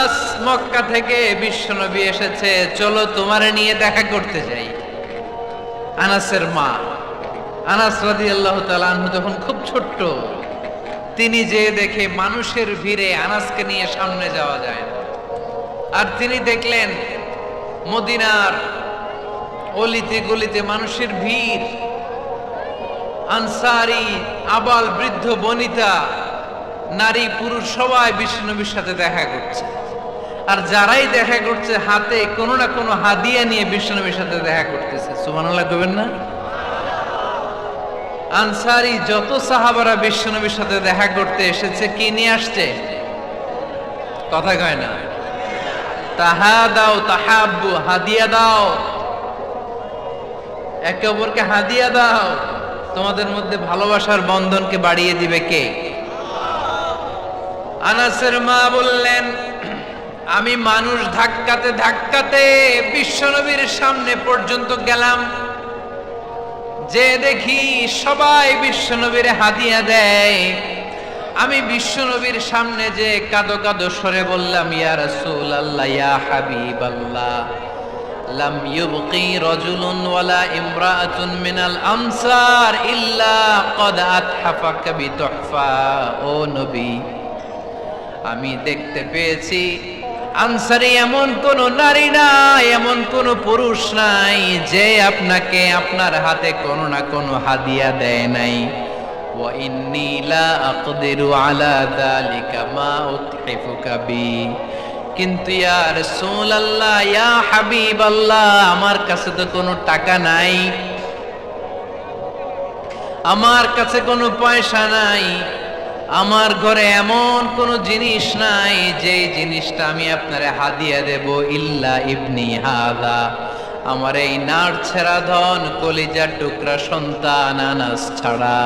আনাস মক্কা থেকে বিশ্বনবী এসেছে, চলো তোমারে নিয়ে দেখা করতে যাই। আনাসের মা আনাস রাদিয়াল্লাহু তাআলা আনহু তখন খুব ছোট্ট, তিনি যে দেখে মানুষের ভিড়ে আনাসকে নিয়ে সামনে যাওয়া যায় না। আর তিনি দেখলেন মদিনার অলিতে গলিতে মানুষের ভিড়, আনসারী আবাল বৃদ্ধ বনিতা নারী পুরুষ সবাই বিশ্বনবীর সাথে দেখা করছে। আর যারাই দেখা করছে হাতে কোনো না কোনো হাদিয়া নিয়ে বিশ্বনবীর সাথে দেখা করতেছে। সুবহানাল্লাহ কইবেন না? আনসারী যত সাহাবারা বিশ্বনবীর সাথে দেখা করতে এসেছে কি নিয়ে আসছে? কথা কয় না? তাহাদাও তাহাব্বু, হাদিয়া দাও, একে অপরকে হাদিয়া দাও। তোমাদের মধ্যে ভালোবাসার বন্ধনকে বাড়িয়ে দিবে কে? আনাসের মা বললেন, আমি মানুষ ধাক্কাতে ধাক্কাতে বিশ্বনবীর সামনে পর্যন্ত গেলাম, যে দেখি সবাই বিশ্বনবীর হাদিয়া দেয়। আমি বিশ্বনবীর সামনে যে কাঁদো কাঁদো স্বরে বললাম, ইয়া রাসূলুল্লাহ, ইয়া হাবিবাল্লাহ, লাম ইউবকি রাজুলুন ওয়ালা ইমরাআতুন মিনাল আনসার ইল্লা ক্বাদ আতহাফাকা বিতুহফা। ও নবী, আমি দেখতে পেয়েছি আনসারী এমন কোন নারী নাই, এমন কোন পুরুষ নাই যে আপনাকে আপনার হাতে কোনো না কোনো হাদিয়া দেয় নাই। ওয়া ইন্নী লা আকদিরু আলা যালিকা মা উতহিফুকা বি। কিন্তু ইয়া রাসূলুল্লাহ, ইয়া হাবিবাল্লাহ, আমার কাছে তো কোনো টাকা নাই, আমার কাছে কোনো পয়সা নাই, আমার ঘরে এমন কোন জিনিস নাই যে জিনিসটা আমি আপনারে হাদিয়া দেব, ইল্লা ইবনি হাদা, আমার এই নাড় ছেড়া ধন কলিজার টুকরা সন্তান আনাস ছাড়া।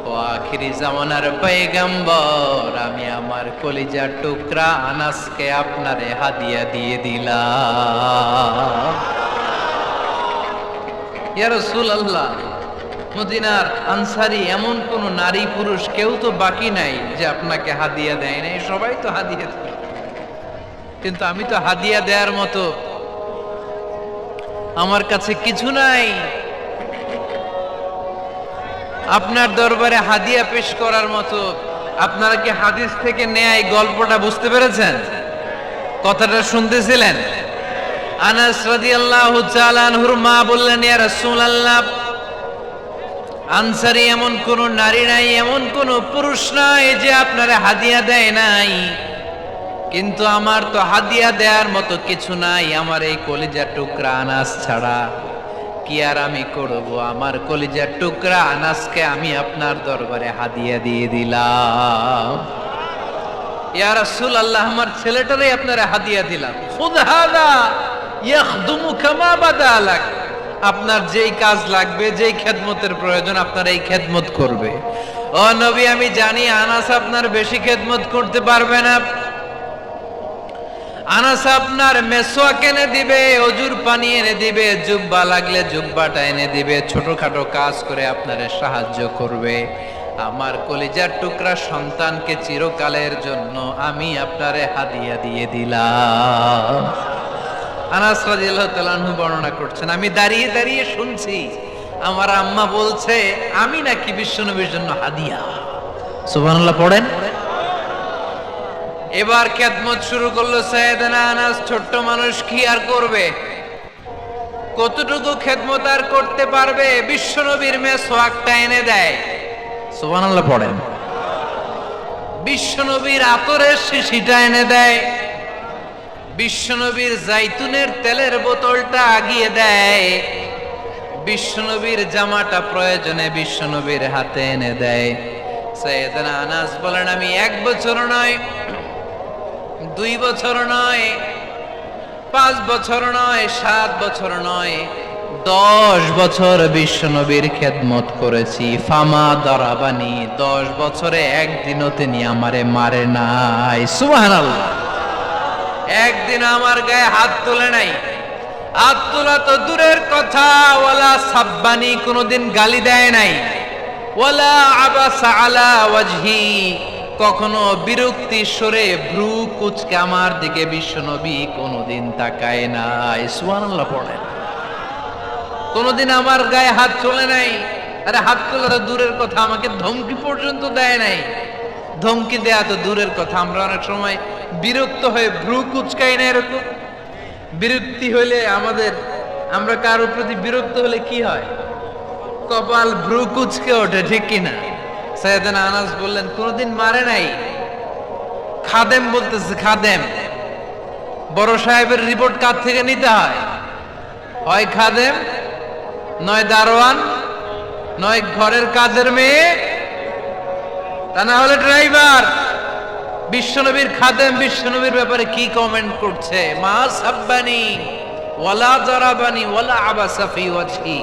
ও আখিরি জামানার পয়গম্বর, আমি আমার কলিজার টুকরা আনাসকে আপনারে হাদিয়া দিয়ে দিলাম। ইয়া রাসূলুল্লাহ, মদিনার আনসারী এমন কোন নারী পুরুষ কেউ তো বাকি নাই যে আপনাকে হাদিয়া দেয় নাই, সবাই তো হাদিয়া দেয়, কিন্তু আমি তো হাদিয়া দেওয়ার মতো আমার কাছে কিছু নাই। আপনার দরবারে হাদিয়া পেশ করার মতো। আপনারা কি হাদিস থেকে নেয়া এই গল্পটা বুঝতে পেরেছেন? কথাটা শুনতেছিলেন? আনাস রাদিয়াল্লাহু তাআলা আনহুর মা বললেন, ইয়া রাসূলুল্লাহ, আনসারী এমন কোন নারী নাই, এমন কোন পুরুষ নাই যে আপনারে হাদিয়া দেয় নাই, কিন্তু আমার তো হাদিয়া দেওয়ার মতো কিছু নাই আমার এই কলিজার টুকরা আনাস ছাড়া। কি আর আমি করব, আমার কলিজার টুকরা আনাসকে আমি আপনার দরবারে হাদিয়া দিয়ে দিলাম। ইয়া রাসূলুল্লাহ, আমার ছেলেটারে আপনারে হাদিয়া দিলাম। খুদ হাদা ইয়াখদুমুকা মা বাদালাক, আপনার যেই কাজ লাগবে, যেই খেদমতের প্রয়োজন, আপনার এই খেদমত করবে। ও নবী, আমি জানি আনাস আপনার বেশি খেদমত করতে পারবে না। আনাস আপনার মেসওয়াক এনে দিবে, অজুর পানি এনে দিবে, জুব্বা লাগলে জুব্বাটা এনে দিবে, ছোটখাটো কাজ করে আপনারে সাহায্য করবে। আমার কলিজার টুকরা সন্তানকে চিরকালের জন্য আমি আপনারে হাদিয়া দিয়ে দিলাম। আনাস রাদিয়াল্লাহু তাআলা আনহু বর্ণনা করছেন, আমি দাঁড়িয়ে দাঁড়িয়ে শুনছি আমার আম্মা বলছে আমি নাকি বিশ্বনবীর জন্য হাদিয়া। সুবহানাল্লাহ পড়েন। এবার খেদমত শুরু করলো সাইয়েদনা আনাস। ছোট্ট মানুষ কি আর করবে, কতটুকু খেদমত আর করতে পারবে? বিশ্বনবীর মেসওয়াকটা এনে দেয়। সুবহানাল্লাহ পড়েন। বিশ্বনবীর আতরের শিশিটা এনে দেয়, বিশ্বনবীর জাইতুনের তেলের বোতলটা আগিয়ে দেয়, বিশ্বনবীর জামাটা প্রয়োজনে বিশ্বনবীর হাতে এনে দেয়। সাইয়েদনা আনাস বলেন, আমি 1 বছর নয়, 2 বছর নয়, 5 বছর নয়, 7 বছর নয়, 10 বছর বিশ্বনবীর খেদমত করেছি। ফামা দারাবানি, 10 বছরে একদিনও তিনি আমারে মারে নাই। সুবহানাল্লাহ। একদিন আমার গায়ে হাত তোলে নাই। হাত তোলা তো দূরের কথা, ওয়ালা সাব্বানি, কোনদিন গালি দেয় নাই। ওয়ালা আবাসা আলা ওয়াজহি, কখনো বিরক্তি স্বরে ভ্রু কুচকে আমার দিকে বিশ্বনবী কোনোদিন তাকায় নাই। সুবহানাল্লাহ পড়েন। কোনোদিন আমার গায়ে হাত চলে নাই। আরে হাত তোলা তো দূরের কথা, আমাকে ধমকি পর্যন্ত দেয় নাই। ধমকি দেয়া তো দূরের কথা, আমরা অনেক সময় বিরক্ত হয়ে ভ্রু কুচকাই না। এরকম বিরক্তি হইলে আমরা কারোর প্রতি বিরক্ত হলে কি হয়? কপাল ভ্রু কুচকে ওঠে, ঠিক কিনা? সাইয়েদনা আনাস বললেন কোনোদিন মারে নাই। খাদেম বলতেছে, খাদেম। বড় সাহেবের রিপোর্ট কার থেকে নিতে হয়? হয় খাদেম, নয় দারোয়ান, নয় ঘরের কাজের মেয়ে, তা না হলে ড্রাইভার। বিশ্বনবীর খাদেম বিশ্বনবীর ব্যাপারে কি কমেন্ট করছে? মা সাব্বানি ওয়ালা জারাবানি ওয়ালা আবাসা ফি ওয়াজহি।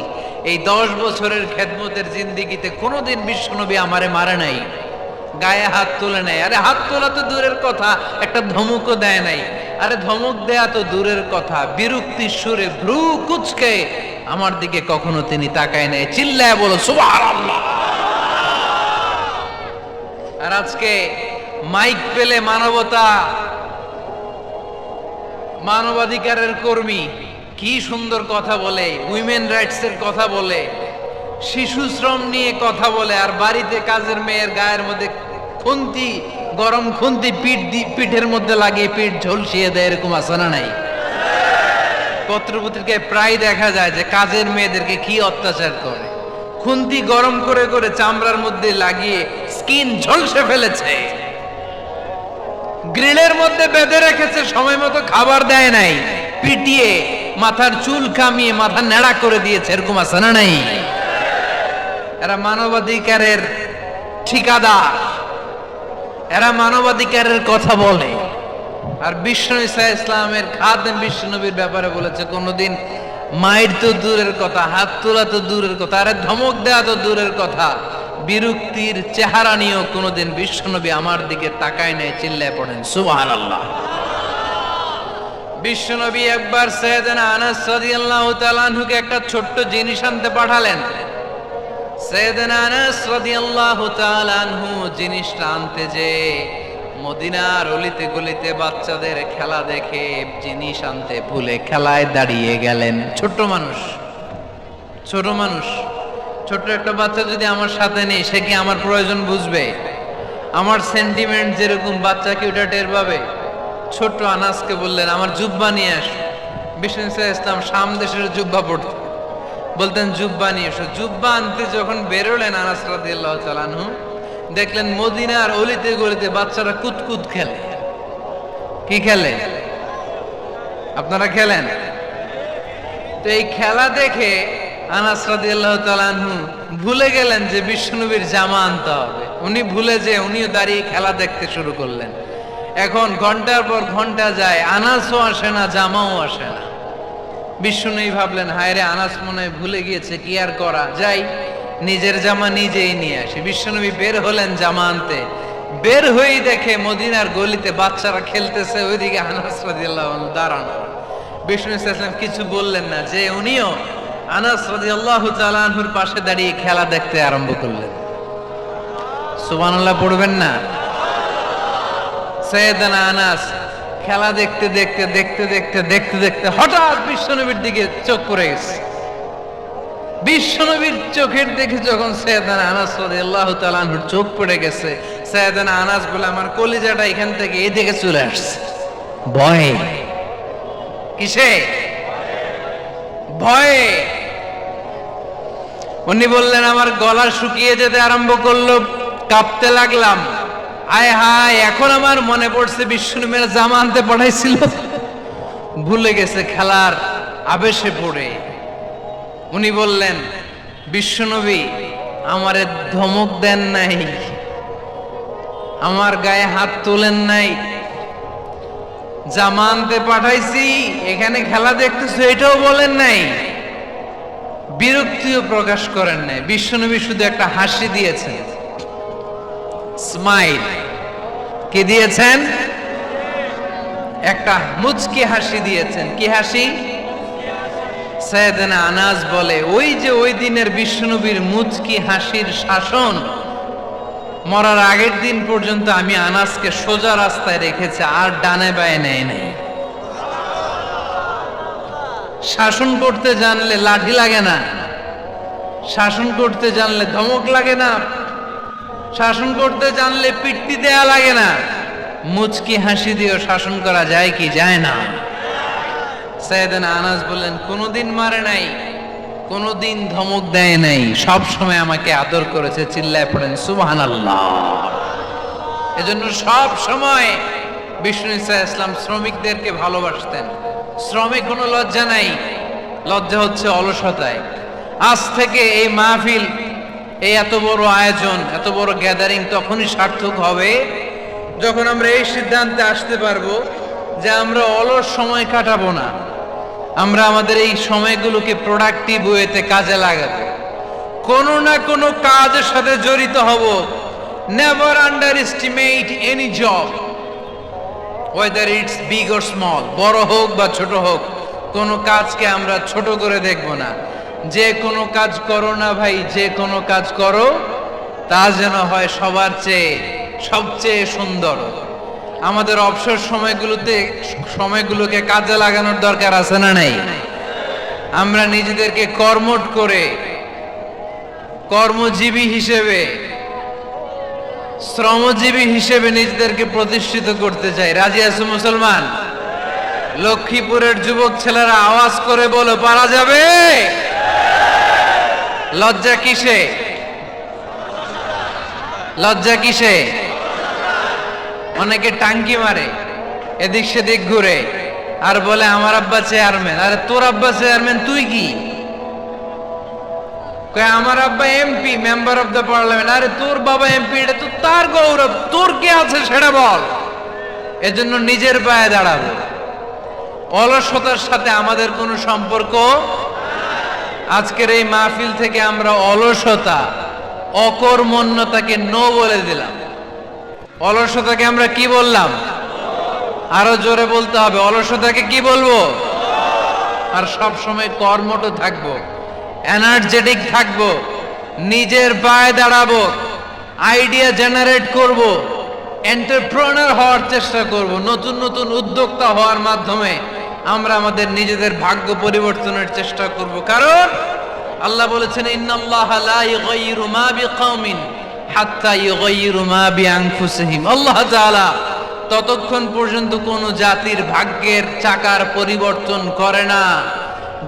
এই 10 বছরের খেদমতের জিন্দেগিতে কোনোদিন বিশ্বনবী আমারে মারে নাই, গায়ে হাত তোলে নাই। আরে হাত তোলা তো দূরের কথা, একটা ধমকও দেয় নাই। আরে ধমক দেয়া তো দূরের কথা, বিরক্তির সুরে ভ্রু কুচকে আমার দিকে কখনো তিনি তাকায় নাই। চিল্লায় বলো সুবহানাল্লাহ। আর আজকে মাইক পেলে মানবাধিকারের কর্মী কি সুন্দর কথা বলে, উইমেন রাইটস এর কথা বলে, শিশু শ্রম নিয়ে কথা বলে, আর বাড়িতে কাজের মেয়ের গায়ের মধ্যে খুন্তি, গরম খুন্তি পিঠের মধ্যে লাগিয়ে পিঠ ঝলসিয়ে দেয়। এরকম আছে না নাই? পত্রপত্রিকায় প্রায় দেখা যায় যে কাজের মেয়েদেরকে কি অত্যাচার করে। খুন্তি গরম করে করে চামড়ার মধ্যে লাগিয়ে স্কিন ঝলসে ফেলেছে, গ্রিলের মধ্যে বেঁধে রেখেছে, সময় মতো খাবার দেয় নাই, পিটিয়ে মাথার চুল কামিয়ে মাথা নেড়া করে দিয়েছে। এরকম আছে না নাই? এরা মানবাধিকারের ঠিকাদার, এরা মানবাধিকারের কথা বলে। আর বিষ্ণু ঈসা ইসলামের খাদেম বিশ্বনবীর ব্যাপারে বলেছে কোনোদিন মায়ের তো দূরের কথা, হাত তোলা তো দূরের কথা, আরে ধমক দেয়া তো দূরের কথা, বিরক্তির চেহারা নিয়েও কোনোদিন বিশ্বনবী আমার দিকে তাকায় নাই। চিল্লায় পড়েন সুবহানাল্লাহ। বিশ্বনবী একবার সাইয়েদনা আনাস রাদিয়াল্লাহু তাআলা আনহুকে একটা ছোট্ট জিনিস আনতে পাঠালেন। সাইয়েদনা আনাস রাদিয়াল্লাহু তাআলা আনহু জিনিসটা আনতে যে মদিনার অলিতে গলিতে বাচ্চাদের খেলা দেখে জিনিস আনতে ভুলে খেলায় দাঁড়িয়ে গেলেন। ছোট মানুষ, ছোট একটা বাচ্চা যদি আমার সাথে নেই, সে কি আমার প্রয়োজন বুঝবে? আমার সেন্টিমেন্ট যেরকম, বাচ্চা কি ওটা টের পাবে? ছোট্ট আনাসকে বললেন আমার জুব্বা নিয়ে আস। বিষ্ণু ইসলাম শাম দেশের জুব্বা পড়তেন, বলতেন জুব্বা নিয়ে এসো। জুব্বা আনতে যখন বেরোলেন আনাস রাদিয়াল্লাহু তাআলা আনহু, দেখলেন মদিনার অলিতে গলিতে বাচ্চারা কুতকুত খেলে। কি খেলে? আপনারা খেলেন? তো এই খেলা দেখে আনাস রাদিয়াল্লাহু তাআলা আনহু ভুলে গেলেন যে বিশ্বনবীর জামা আনতে হবে। উনি ভুলে যে উনিও দাঁড়িয়ে খেলা দেখতে শুরু করলেন। এখন ঘন্টার পর ঘন্টা যায়, আনাসও আসে না, জামাও আসে না। বিশ্বনবী ভাবলেন হায় রে, আনাস মনে হয় ভুলে গিয়েছে, কি আর করা যায়, নিজের জামা নিজেই নিয়ে আসে। বিশ্বনবী বের হলেন জামা আনতে, বের হয়েই দেখে মদিনার গলিতে বাচ্চারা খেলতেছে, ওইদিকে আনাস রাদিয়াল্লাহু আনহু দাঁড়ানো। বিষ্ণু ইসলাম কিছু বললেন না, যে উনিও আনাস রাদিয়াল্লাহু তাআলা আনহুর পাশে দাঁড়িয়ে খেলা দেখতে আরম্ভ করলেন। সুবহানাল্লাহ পড়বেন না? সাইয়েদনা আনাস খেলা দেখতে দেখতে দেখতে দেখতে দেখতে দেখতে হঠাৎ বিশ্বনবীর দিকে চোখ পড়ে গেছে। বিশ্বনবীর চোখের দেখে যখন সাইয়েদনা আনাস রাদিয়াল্লাহু তাআলা আনহুর চোখ পড়ে গেছে, সাইয়েদনা আনাস বলে আমার কলিজাটা এখান থেকে এদিকে চলে আসছে। ভয়ে। কিসে? ভয়ে। উনি বললেন আমার গলা শুকিয়ে যেতে আরম্ভ করলো, কাঁপতে লাগলাম। আয় হায়, এখন আমার মনে পড়ছে বিশ্বনবীর জামা আনতে পাঠাইছিল, ভুলে গেছে খেলার আবেশে পড়ে। উনি বললেন বিশ্বনবী আমারে ধমক দেন নাই, আমার গায়ে হাত তোলেন নাই, জামা আনতে পাঠাইছি, এখানে খেলা দেখতেছো এটাও বলেন নাই, বিরক্তিও প্রকাশ করেন নাই। বিশ্বনবী শুধু একটা হাসি দিয়েছেন, স্মাইল। কি দিয়েছেন? একটা মুচকি হাসি দিয়েছেন। কি হাসি? সাইয়েদনা আনাস বলে ওই যে ওই দিনের বিশ্বনবীর মুচকি হাসির শাসন মরার আগের দিন পর্যন্ত আমি আনাসকে সোজা রাস্তায় রেখেছি, আর ডানে বায়ে নেয় নাই। শাসন করতে জানলে লাঠি লাগে না, শাসন করতে জানলে ধমক লাগে না, শাসন করতে জানলে পিট্টি দেয়া লাগে না, মুচকি হাসি দিয়েও শাসন করা যায় কি যায় না? সাইয়েদনা আনাস বললেন, কোনোদিন মারে নাই, কোনোদিন ধমক দেয় নাই, সব সময় আমাকে আদর করেছে। চিল্লায় পড়েন সুবহানাল্লাহ। এজন্য সব সময় বিষ্ণু ঈসা ইসলাম শ্রমিকদেরকে ভালোবাসতেন। শ্রমে কোনো লজ্জা নাই, লজ্জা হচ্ছে অলসতায়। আজ থেকে এই মাহফিল, এই এত বড় আয়োজন, এত বড় গ্যাদারিং তখনই সার্থক হবে যখন আমরা এই সিদ্ধান্তে আসতে পারবো যে আমরা অলস সময় কাটাবো না, আমরা আমাদের এই সময়গুলোকে প্রোডাক্টিভ ওয়েতে কাজে লাগাবো, কোনো না কোনো কাজের সাথে জড়িত হব। Never under estimate any job, whether it's big or small, বড় হোক বা ছোট হোক, কোনো কাজকে আমরা ছোট করে দেখব না। যে কোনো কাজ করো না ভাই, যে কোনো কাজ করো, তা যেন হয় সবার চেয়ে সবচেয়ে সুন্দর। আমাদের অবসর সময়গুলোকে কাজে লাগানোর দরকার আছে না নাই? আমরা নিজেদেরকে কর্মঠ করে, কর্মজীবী হিসেবে, শ্রমজীবী হিসেবে নিজেদেরকে প্রতিষ্ঠিত করতে চাই। রাজি আছো মুসলমান? লক্ষ্মীপুরের যুবক ছেলেরা আওয়াজ করে বলো, পারা যাবে? লজ্জা কিসে? লজ্জা কিসে? অনেকে টাঙ্কি মারে, এদিক সেদিক ঘুরে, আর বলে আমার আব্বা চেয়ারম্যান। আরে তোর আব্বা চেয়ারম্যান, তুই কি? আমার আব্বা MP, member of the parliament. আরে তোর বাবা এমপি, এটা তো তার গৌরব, তোর কি আছে সেটা বল। এজন্য নিজের পায়ে দাঁড়াবো। অলসতার সাথে আমাদের কোনো সম্পর্ক। আজকের এই মাহফিল থেকে আমরা অলসতা, অকর্মণ্যতাকে নো বলে দিলাম। অলসতাকে আমরা কি বললাম? আরো জোরে বলতে হবে, অলসতাকে কি বলবো? আর সব সময় কর্মঠ থাকবো, এনার্জেটিক থাকবো, নিজের পায়ে দাঁড়াবো, আইডিয়া জেনারেট করব, এন্টারপ্রেনার হওয়ার চেষ্টা করব। নতুন নতুন উদ্যোক্তা হওয়ার মাধ্যমে আমরা আমাদের নিজেদের ভাগ্য পরিবর্তনের চেষ্টা করব। কারণ আল্লাহ বলেছেন, ইন্নাল্লাহা লা ইউগাইয়িরু মা বিকাওমিন হাত্তা ইউগাইয়িরু মা বিআনফুসিহিম। আল্লাহ তাআলা ততক্ষণ পর্যন্ত কোন জাতির ভাগ্যের চাকার পরিবর্তন করে না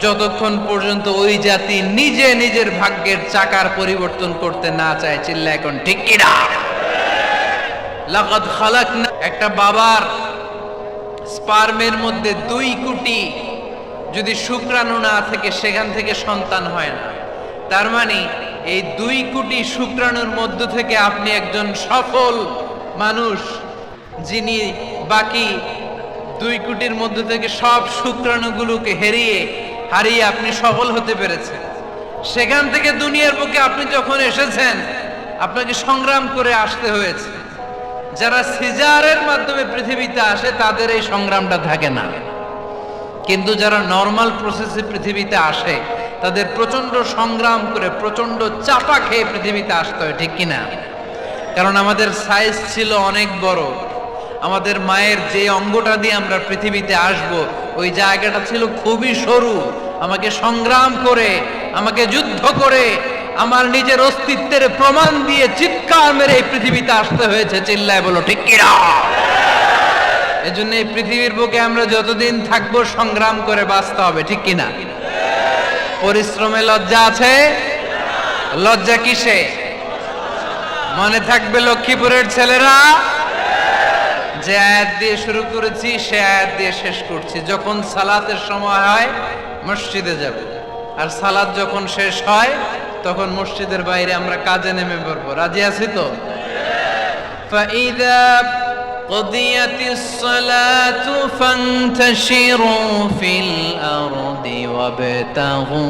যতক্ষণ পর্যন্ত ওই জাতি নিজে নিজের ভাগ্যের চাকার পরিবর্তন করতে না চায়। চিল্লা এখন ঠিক কি না? লাকাদ খালাকনা, একটা বাবার স্পার্মের মধ্যে 2 কোটি যদি শুক্রাণু না থেকে সেখান থেকে সন্তান হয় না। তার মানে এই 2 কোটি শুক্রাণুর মধ্য থেকে আপনি একজন সফল মানুষ, যিনি বাকি 2 কোটির মধ্য থেকে সব শুক্রাণুগুলোকে হারিয়ে আপনি সফল হতে পেরেছেন। সেখান থেকে দুনিয়ার বুকে আপনি যখন এসেছেন, আপনাকে সংগ্রাম করে আসতে হয়েছে। যারা সিজারের মাধ্যমে পৃথিবীতে আসে তাদের এই সংগ্রামটা থাকে না, কিন্তু যারা নর্মাল প্রসেসে পৃথিবীতে আসে তাদের প্রচন্ড সংগ্রাম করে, প্রচন্ড চাপা খেয়ে পৃথিবীতে আসতে হয়। ঠিক কিনা? কারণ আমাদের সাইজ ছিল অনেক বড়। আমাদের মায়ের যে অঙ্গটা দিয়ে আমরা পৃথিবীতে আসব, ওই জায়গাটা ছিল খুবই সরু। আমাকে সংগ্রাম করে, আমাকে যুদ্ধ করে, আমার নিজের অস্তিত্বের প্রমাণ দিয়ে চিৎকার মেরে এই পৃথিবীতে আসতে হয়েছে। চিল্লায় বলো ঠিক কিনা? এজন্য এই পৃথিবীর বুকে আমরা যতদিন থাকবো সংগ্রাম করে বাঁচতে হবে। ঠিক কিনা? পরিশ্রমে লজ্জা আছে? লজ্জা কিসে? মনে থাকবে লক্ষ্মীপুরের ছেলেরা, যে আয়াত দিয়ে শুরু করেছি সে আয়াত দিয়ে শেষ করছি। যখন সালাতের সময় হয় মসজিদে যাব, আর সালাত যখন শেষ হয় তখন মসজিদের বাইরে আমরা কাজে নেমে পড়বো। রাজি আছি তো? ফাইদা কুদিয়াতিস সালাতু ফান্তাশিরু ফিল আরদি ওয়াবতাগু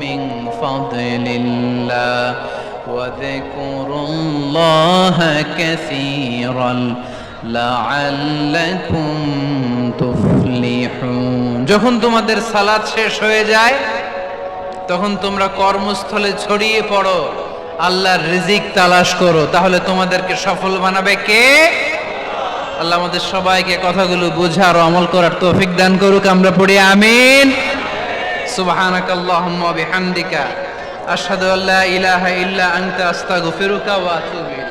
মিন ফাদলিল্লাহ ওয়া যিকুরুল্লাহা কাসীরান লাআল্লাকুম তুফলিহুন। যখন তোমাদের সালাত শেষ হয়ে যায় তখন তোমরা কর্মস্থলে ছড়িয়ে পড়ো, আল্লাহর রিজিক তালাশ করো, তাহলে তোমাদেরকে সফল বানাবে কে? আল্লাহ আমাদের সবাইকে কথাগুলো বোঝার ও আমল করার তৌফিক দান করুক। আমরা পড়ি আমিন। সুবহানাকাল্লাহুম্মা ওয়া বিহামদিকা আশহাদু আল্লা ইলাহা ইল্লা আনতা আস্তাগফিরুকা ওয়া আতুবু ইলাইক।